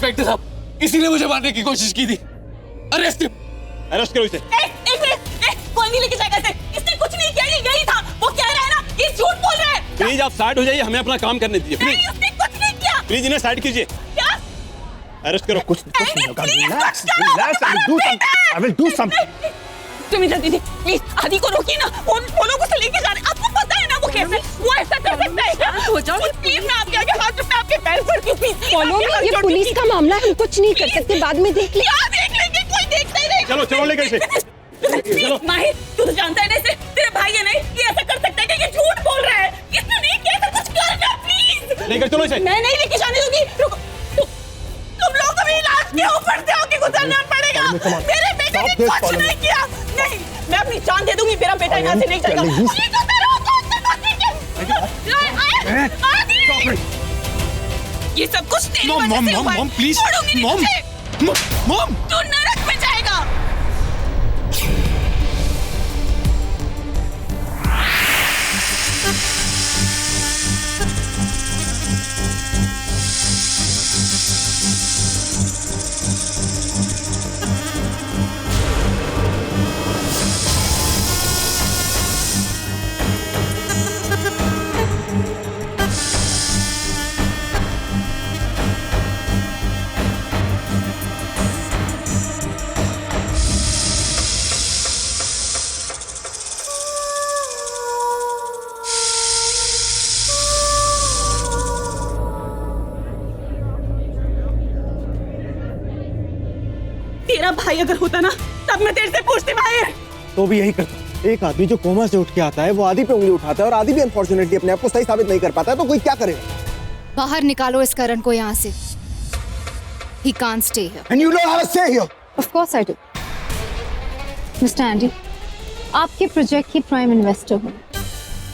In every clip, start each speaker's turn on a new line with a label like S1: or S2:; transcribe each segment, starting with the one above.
S1: Inspector साहब, किसी ने मुझे मारने की कोशिश की थी। अरेस्ट करो इसे।
S2: कोई नहीं लेके जाएगा इसे। इसने कुछ नहीं किया, ये यही था। वो कह रहा है ना, ये झूठ बोल रहा है।
S1: प्लीज आप साइड हो जाइए, हमें अपना काम करने दीजिए। प्लीज
S2: उसने कुछ नहीं किया।
S1: प्लीज इन्हें साइड कीजिए।
S2: क्या?
S1: अरेस्ट करो।
S3: कुछ नहीं होगा। Relax, I will do something.
S2: Sumitra दीदी प्लीज आदि को रोकिए ना। वो लोग उसे लेके जा रहे हैं। आपको पता है ना वो कैसे, वो ऐसा कर सकता है क्या? हो जाओ प्लीज, मैं आपके आगे हाथ जोड़ता हूं, आपके पैर पड़ती हूं प्लीज।
S4: फॉलो मी, ये पुलिस का मामला है, हम कुछ नहीं कर सकते, बाद में देख ले।
S2: क्या देख लेंगे, कोई देखता ही नहीं।
S1: चलो लेकर इसे।
S2: चलो माहिर, तू तो जानता है ना इसे, तेरा भाई है नहीं, ये ऐसा कर सकता है कि ये झूठ बोल रहा है। इसने नहीं किया, ऐसा कुछ करना प्लीज।
S1: लेकर चलो इसे।
S2: मैं नहीं लेके जाने दूंगी। रुको, तुम लोग को भी इलाज के ऊपर से होके गुजरना पड़ेगा। मेरे बेटे ने कुछ नहीं किया। नहीं, मैं अपनी जान दे दूंगी, मेरा बेटा यहाँ से नहीं जाएगा। ये सब कुछ तेरी वजह से हुआ है।
S1: मॉम प्लीज, मॉम
S2: तू नरक में जाएगा। तेरा भाई अगर होता ना, तब मैं तेरे से पूछती माहिर।
S3: तो भी यही करता। एक आदमी जो कोमा से उठ के आता है, वो आदि पे उंगली उठाता है, और आदि भी अनफॉर्चुनेटली अपने आप को सही साबित नहीं कर पाता है, तो कोई क्या करेगा?
S4: बाहर निकालो इस करण को यहाँ से। He can't stay here.
S3: And you don't have a say here.
S5: Of course I do. Mr. Andy, आपके प्रोजेक्ट की प्राइम इन्वेस्टर हूँ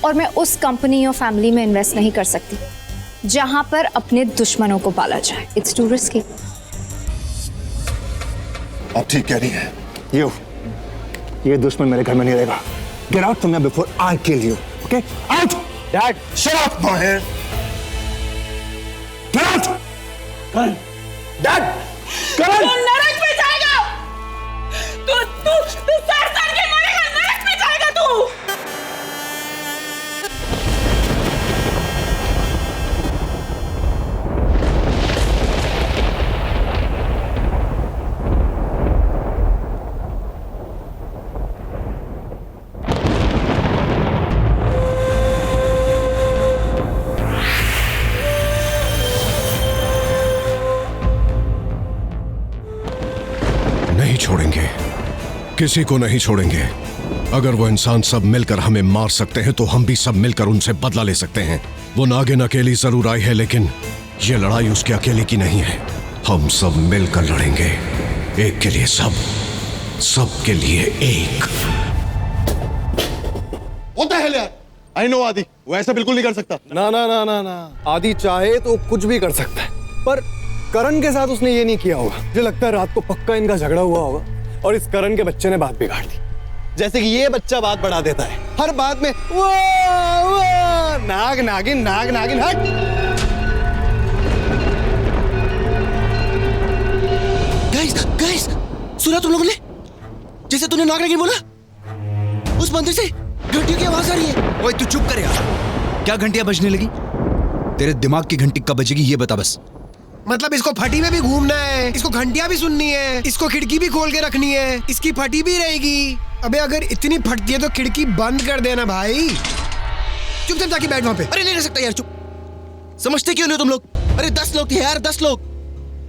S5: और मैं उस कंपनी और फैमिली में इन्वेस्ट नहीं कर सकती जहां पर अपने दुश्मनों को पाला जाए। It's too risky.
S3: आप ठीक कह रही हैं। ये दुश्मन मेरे घर में नहीं रहेगा। Get out from here before I kill you. Okay? Out! Dad, shut up! Mahir! Get out! Karan! Dad! Karan!
S2: तू नरक में जाएगा। तू सर के मरेगा, नरक में जाएगा तू।
S6: नहीं छोड़ेंगे, किसी को नहीं छोड़ेंगे। अगर वो इंसान सब मिलकर हमें मार सकते हैं तो हम भी सब मिलकर उनसे बदला ले सकते हैं। वो नागिन अकेली जरूर आई है, लेकिन ये लड़ाई उसके अकेले की नहीं है। हम सब मिलकर लड़ेंगे, एक के लिए सब, सब के लिए एक।
S7: What the hell यार? I know आदि, वो ऐसा बिल्कुल नहीं कर सकता।
S3: ना। आदि चाहे तो कुछ भी कर सकता है, पर करण के साथ उसने ये नहीं किया होगा। मुझे लगता है रात को पक्का इनका झगड़ा हुआ होगा और इस करण के बच्चे ने बात बिगाड़ दी। जैसे कि ये बच्चा बात बढ़ा देता है हर बात में। वो नाग नागिन हट।
S8: गाइस सुना तुम लोगों ने? जैसे तूने नाग नागिन बोला, उस मंदिर से घंटियों की आवाज आ रही है।
S9: ओए तू चुप कर यार। क्या घंटियां बजने लगी? तेरे दिमाग की घंटी कब बजेगी ये बता बस।
S8: मतलब इसको फटी में भी घूमना है, इसको घंटियां भी सुननी है, इसको खिड़की भी खोल के रखनी है, इसकी फटी भी रहेगी। अबे अगर इतनी फटती है तो खिड़की बंद कर देना भाई। चुपचाप जाके बैठ वहां पे।
S9: अरे नहीं रह सकता यार, चुप। समझते क्यों नहीं तुम लोग? अरे 10 लोग थे यार, 10 लोग।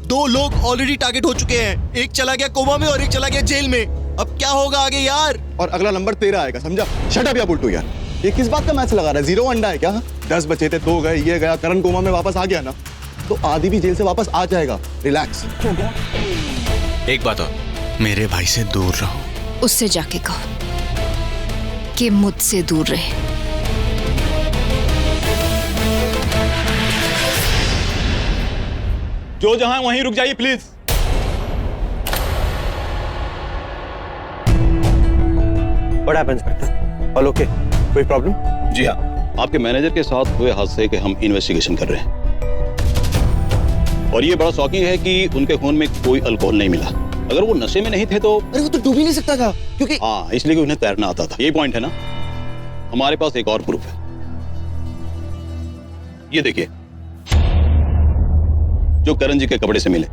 S9: 2 लोग ऑलरेडी टारगेट हो चुके हैं। एक चला गया कोमा में और एक चला गया जेल में। अब क्या होगा आगे यार?
S7: और अगला नंबर तेरा आएगा, समझा? शट अप या बुलटू यार, ये किस बात का मैच लगा रहा है? 0 अंडा है क्या? 10 बचे थे, 2 गए, ये गया, करण कोमा में वापस आ गया ना, तो आदि भी जेल से वापस आ जाएगा। रिलैक्स।
S9: एक बात और, मेरे भाई से दूर रहो।
S4: उससे जाके कहो कि मुझसे दूर रहे।
S1: जो जहां वहीं रुक जाइए please.
S3: What happens, inspector? All okay? कोई प्रॉब्लम?
S1: जी हाँ, आपके मैनेजर के साथ हुए हादसे के हम इन्वेस्टिगेशन कर रहे हैं।
S10: और ये बड़ा शॉकिंग है कि उनके खून में कोई अल्कोहल नहीं मिला। अगर वो नशे में नहीं थे तो
S9: अरे वो तो डूब ही नहीं सकता था क्योंकि
S10: हाँ, इसलिए कि उन्हें तैरना आता था। ये पॉइंट है ना। हमारे पास एक और प्रूफ है, ये देखिए, जो करण जी के कपड़े से मिले।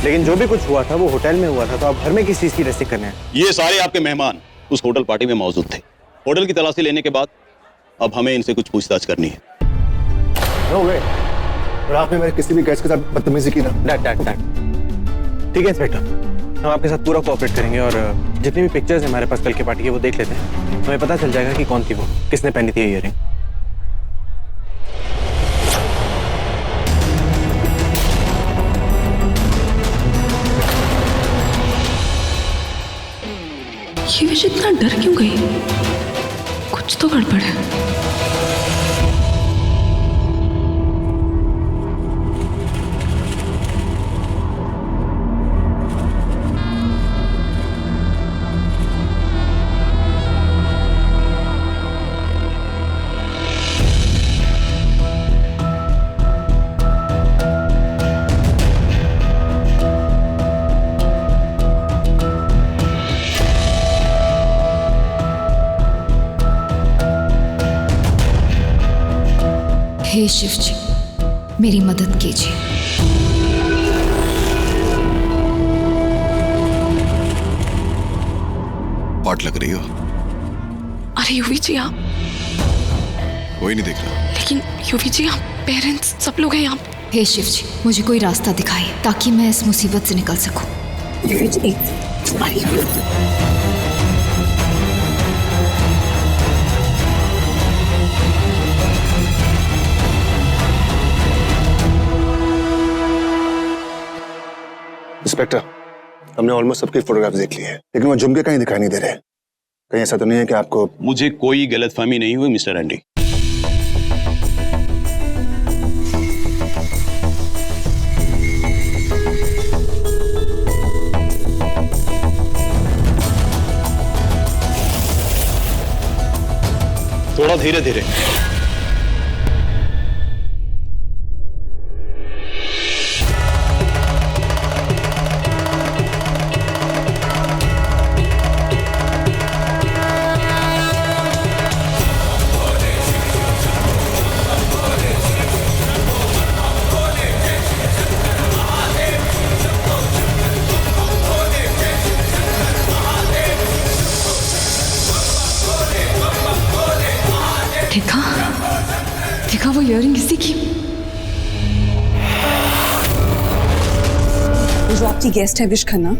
S3: लेकिन जो भी कुछ हुआ था वो होटल में हुआ था, तो आप घर में किस चीज की रेस्ट्रिक्ट करने हैं?
S10: ये सारे आपके मेहमान उस होटल पार्टी में मौजूद थे। होटल की तलाशी लेने के बाद अब हमें इनसे कुछ पूछताछ करनी है।
S3: हो गए और आपने मेरे किसी भी गेस्ट के साथ बदतमीजी की ना। डैट ठीक है इंस्पेक्टर, हम आपके साथ पूरा कोऑपरेट करेंगे और जितनी भी पिक्चर्स हैं हमारे पास कल के पार्टी के वो देख लेते हैं, हमें पता चल जाएगा कि कौन थी वो, किसने पहनी थी ईयरिंग।
S2: ये विश इतना डर क्यों गई? कुछ तो गड़बड़ है।
S4: हे शिव जी, मेरी मदद कीजिए।
S7: हॉट लग रही हो।
S2: अरे युवी जी आप,
S7: कोई नहीं दिख रहा।
S2: लेकिन युवी जी आप, पेरेंट्स सब लोग हैं यहाँ।
S4: हे शिव जी, मुझे कोई रास्ता दिखाइए ताकि मैं इस मुसीबत से निकल सकूं।
S2: युवी जी,
S3: इंस्पेक्टर, हमने ऑलमोस्ट सबकी फोटोग्राफ देख ली है, लेकिन वो झुमके कहीं दिखाई नहीं दे रहे। कहीं ऐसा तो नहीं है कि आपको?
S10: मुझे कोई गलतफहमी नहीं हुई मिस्टर एंडी। थोड़ा धीरे धीरे।
S2: देखा वो इयरिंग किसी की। जो आपकी गेस्ट है विश खन्ना,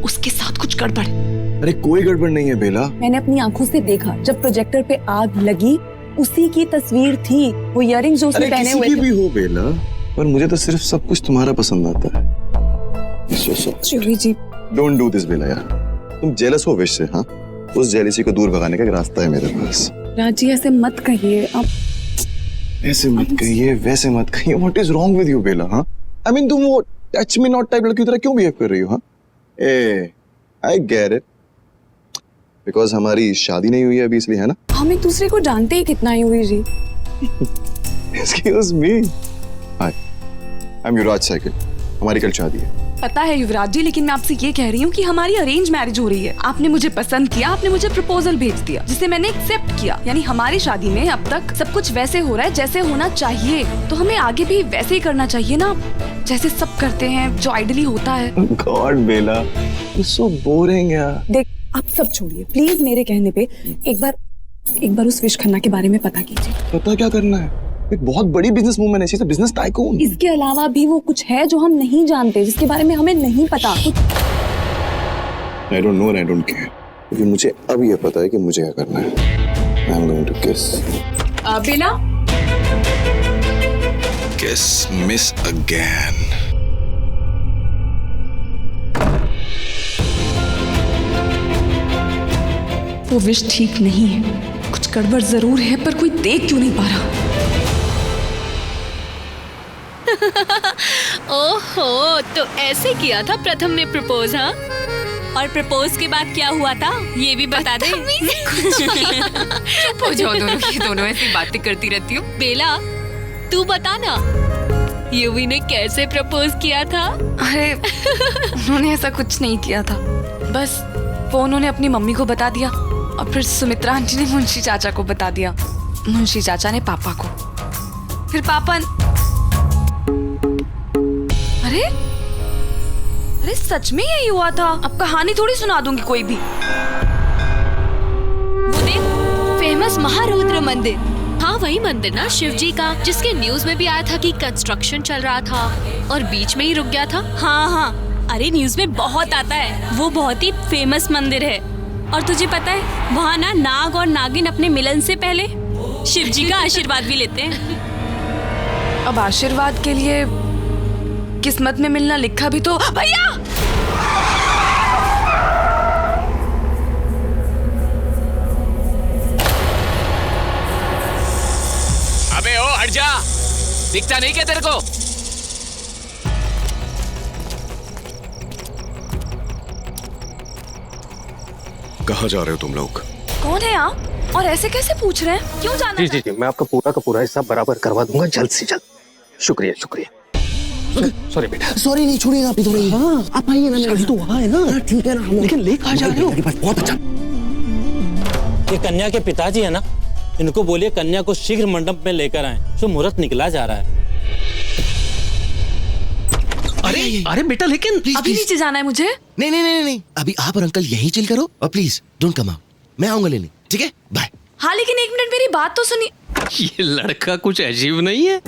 S2: उसके साथ कुछ गड़बड़।
S7: अरे कोई गड़बड़ नहीं है बेला।
S2: मैंने अपनी आंखों से देखा, जब प्रोजेक्टर पे आग लगी उसी की तस्वीर थी। वो इयरिंग जो उसने पहने हुए थे।
S7: भी हो बेला, पर मुझे तो सिर्फ सब कुछ तुम्हारा पसंद आता है।
S2: जी
S7: डोंट डू दिस बेला यार। तुम जेलस हो विश से। हाँ, उस जेलसी को दूर भगाने का एक रास्ता है मेरे पास।
S2: राजी ऐसे मत कहिए आप।
S7: ऐसे मत कहिए, वैसे मत कहिए। What is wrong with you बेला? हाँ, I mean तुम वो टच मी नॉट टाइप लड़की की तरह क्यों बिहेव कर रही हो? हाँ, I get it. Because हमारी शादी नहीं हुई है अभी, इसलिए है ना?
S2: हम एक दूसरे को जानते ही कितना ही हुई जी।
S7: Excuse me. Hi, I'm Yuvraj cycle. हमारी कल शादी है।
S2: पता है युवराज जी, लेकिन मैं आपसे ये कह रही हूँ कि हमारी अरेंज मैरिज हो रही है। आपने मुझे पसंद किया, आपने मुझे प्रपोजल भेज दिया जिसे मैंने एक्सेप्ट किया। यानी हमारी शादी में अब तक सब कुछ वैसे हो रहा है जैसे होना चाहिए। तो हमें आगे भी वैसे ही करना चाहिए ना, जैसे सब करते हैं, जो आइडली होता है।
S7: God Bela, it's so boring यार।
S2: देख, आप सब छोड़िए प्लीज, मेरे कहने पे एक बार उस विश खन्ना के बारे में पता कीजिए।
S7: पता क्या करना है? एक बहुत बड़ी बिजनेस वूमन है, शीज़ अ बिजनेस टाइकून।
S2: इसके अलावा भी वो कुछ है जो हम नहीं जानते, जिसके बारे में हमें नहीं पता।
S7: I don't know and I don't care, क्योंकि मुझे अब ये पता है कि मुझे क्या करना है। I'm going to kiss.
S2: बेला,
S7: Kiss miss again.
S2: वो विश ठीक नहीं है, कुछ गड़बड़ जरूर है, पर कोई देख क्यों नहीं पा रहा।
S11: ओहो, तो ऐसे किया था प्रथम ने प्रपोज? हाँ, और प्रपोज के बाद क्या हुआ था ये भी बता दे।
S2: चुप हो जाओ दोनों, ये दोनों ऐसी बातें करती रहती हो।
S11: बेला तू बता ना, युवी ने कैसे प्रपोज किया था?
S2: अरे उन्होंने ऐसा कुछ नहीं किया था, बस वो उन्होंने अपनी मम्मी को बता दिया और फिर सुमित्रा आंटी ने मुंशी चाचा को बता दिया, मुंशी चाचा ने पापा को, फिर पापा अरे सच में यही हुआ था। अब कहानी थोड़ी सुना दूंगी कोई भी।
S11: वो देख, फेमस महारुद्र मंदिर। हाँ वही मंदिर ना, शिव जी का, जिसके न्यूज में भी आया था कि कंस्ट्रक्शन चल रहा था और बीच में ही रुक गया था। हाँ हाँ, अरे न्यूज में बहुत आता है, वो बहुत ही फेमस मंदिर है। और तुझे पता है वहाँ ना नाग और नागिन अपने मिलन से पहले शिव जी का आशीर्वाद भी लेते हैं।
S2: अब आशीर्वाद के लिए किस्मत में मिलना लिखा भी तो। भैया
S1: अबे ओ हट जा, दिखता नहीं क्या तेरे को?
S6: कहाँ जा रहे हो तुम लोग?
S2: कौन है आप और ऐसे कैसे पूछ रहे हैं? क्यों जाना?
S3: जी जी जी, मैं आपका पूरा का पूरा हिसाब बराबर करवा दूंगा जल्द से जल्द। शुक्रिया शुक्रिया। सॉरी बेटा।
S9: सॉरी नहीं, छोड़िए आप इधर। हाँ आप आइए ना, मेरा तो वहाँ है ना। ठीक है ना, लेकिन ले कहाँ जा रहे हो? बहुत अच्छा।
S12: ये कन्या के पिताजी है ना, इनको बोलिए कन्या को शीघ्र मंडप में लेकर आएं, जो मुहूर्त निकला जा रहा है।
S9: अरे बेटा, लेकिन
S2: अभी नीचे जाना है मुझे।
S9: नहीं, अभी आप और अंकल यहीं चिल करो और प्लीज डोंट कम आउट, मैं आऊंगा लेने, ठीक है? बाय।
S2: हाँ लेकिन एक मिनट, मेरी बात तो सुनिए।
S1: ये लड़का कुछ अजीब नहीं है?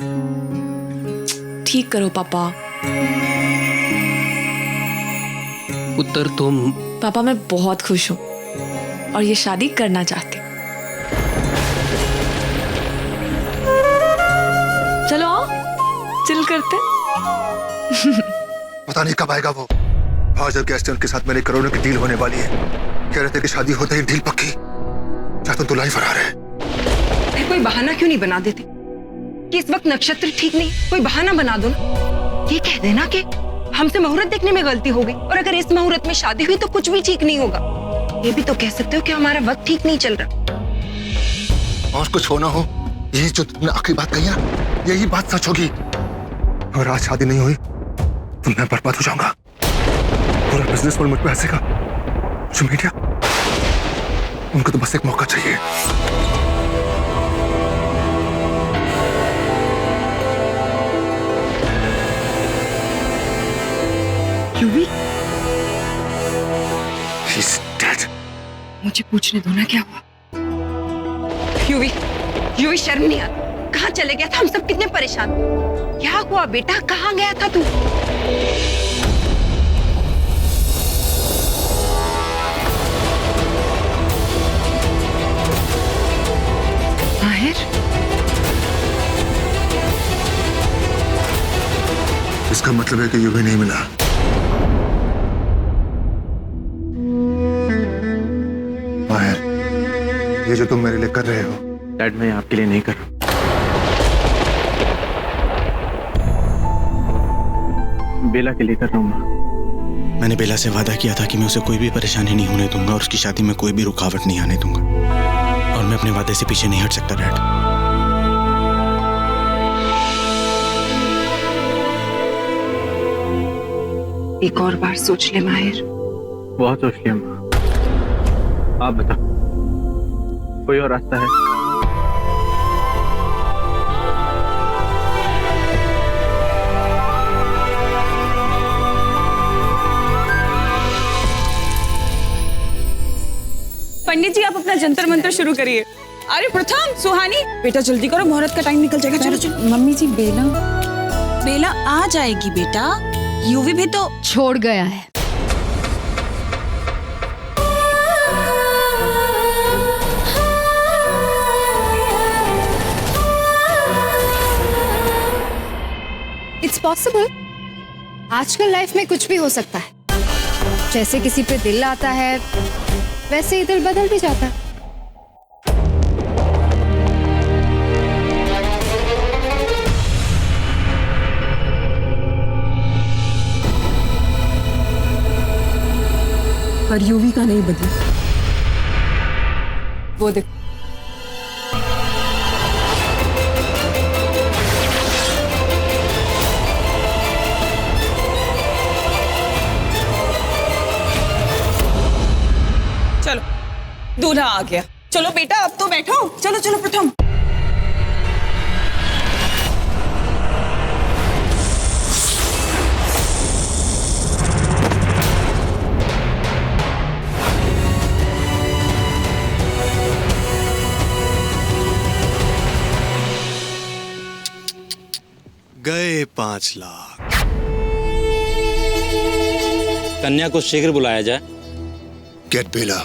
S2: ठीक करो पापा।
S1: उत्तर तुम।
S2: पापा मैं बहुत खुश हूँ और ये शादी करना चाहती हूँ। चलो आओ चिल करते।
S13: पता नहीं कब आएगा वो। आज गेस्ट उनके साथ मेरे करोड़ों की डील होने वाली है। कह रहे थे कि शादी होते ही डील पक्की। चाहते तो लाइफ फरार है।
S14: कोई बहाना क्यों नहीं बना देते कि इस वक्त नक्षत्र ठीक नहीं? कोई बहाना बना दो ना। ये कह देना कि हमसे मुहूर्त देखने में गलती हो गई और अगर इस मुहूर्त में शादी हुई तो कुछ भी ठीक नहीं होगा। ये भी तो कह सकते हो कि हमारा वक्त ठीक नहीं चल रहा।
S13: और कुछ होना हो, यही जो तुमने आखिरी बात कही ना, यही बात सच होगी। अगर आज शादी नहीं हुई तो मैं बर्बाद हो जाऊंगा। पूरा बिजनेस पर मुझ पे हंसेगा। जो मीडिया, उनको तो बस एक मौका चाहिए।
S14: युवी,
S13: She's dead.
S14: मुझे पूछने दो ना क्या हुआ। युवी शर्म नहीं आती? कहाँ चले गया था? हम सब कितने परेशान। क्या हुआ बेटा, कहाँ गया था तू? माहिर,
S13: इसका मतलब है कि युवी नहीं मिला। माहिर, ये जो तुम मेरे लिए कर रहे हो,
S3: डैड मैं आपके लिए नहीं कर रहा। बेला के लिए कर रहा हूँ।
S9: मैंने बेला से वादा किया था कि मैं उसे कोई भी परेशानी नहीं होने दूंगा और उसकी शादी में कोई भी रुकावट नहीं आने दूंगा, और मैं अपने वादे से पीछे नहीं हट सकता डैड।
S14: एक और बार सोच ले माहिर।
S3: बहुत सोच लिया माँ। आप बताओ, कोई और रास्ता है?
S15: पंडित जी आप अपना जंतर मंत्र शुरू करिए। अरे प्रथम, सुहानी, बेटा जल्दी करो, मुहूर्त का टाइम निकल जाएगा। चलो चलो।
S14: मम्मी जी,
S15: बेला आ जाएगी बेटा, युवी भी तो
S4: छोड़ गया है। It's possible. आजकल लाइफ में कुछ भी हो सकता है। जैसे किसी पे दिल आता है, वैसे ही दिल बदल भी जाता है।
S14: पर यूवी का नहीं बदला। वो देख,
S15: चलो दूल्हा आ गया। चलो बेटा अब तो बैठो। चलो चलो प्रथम।
S16: गए 5 लाख।
S12: कन्या को शीघ्र बुलाया जाए।
S13: गेट बेला।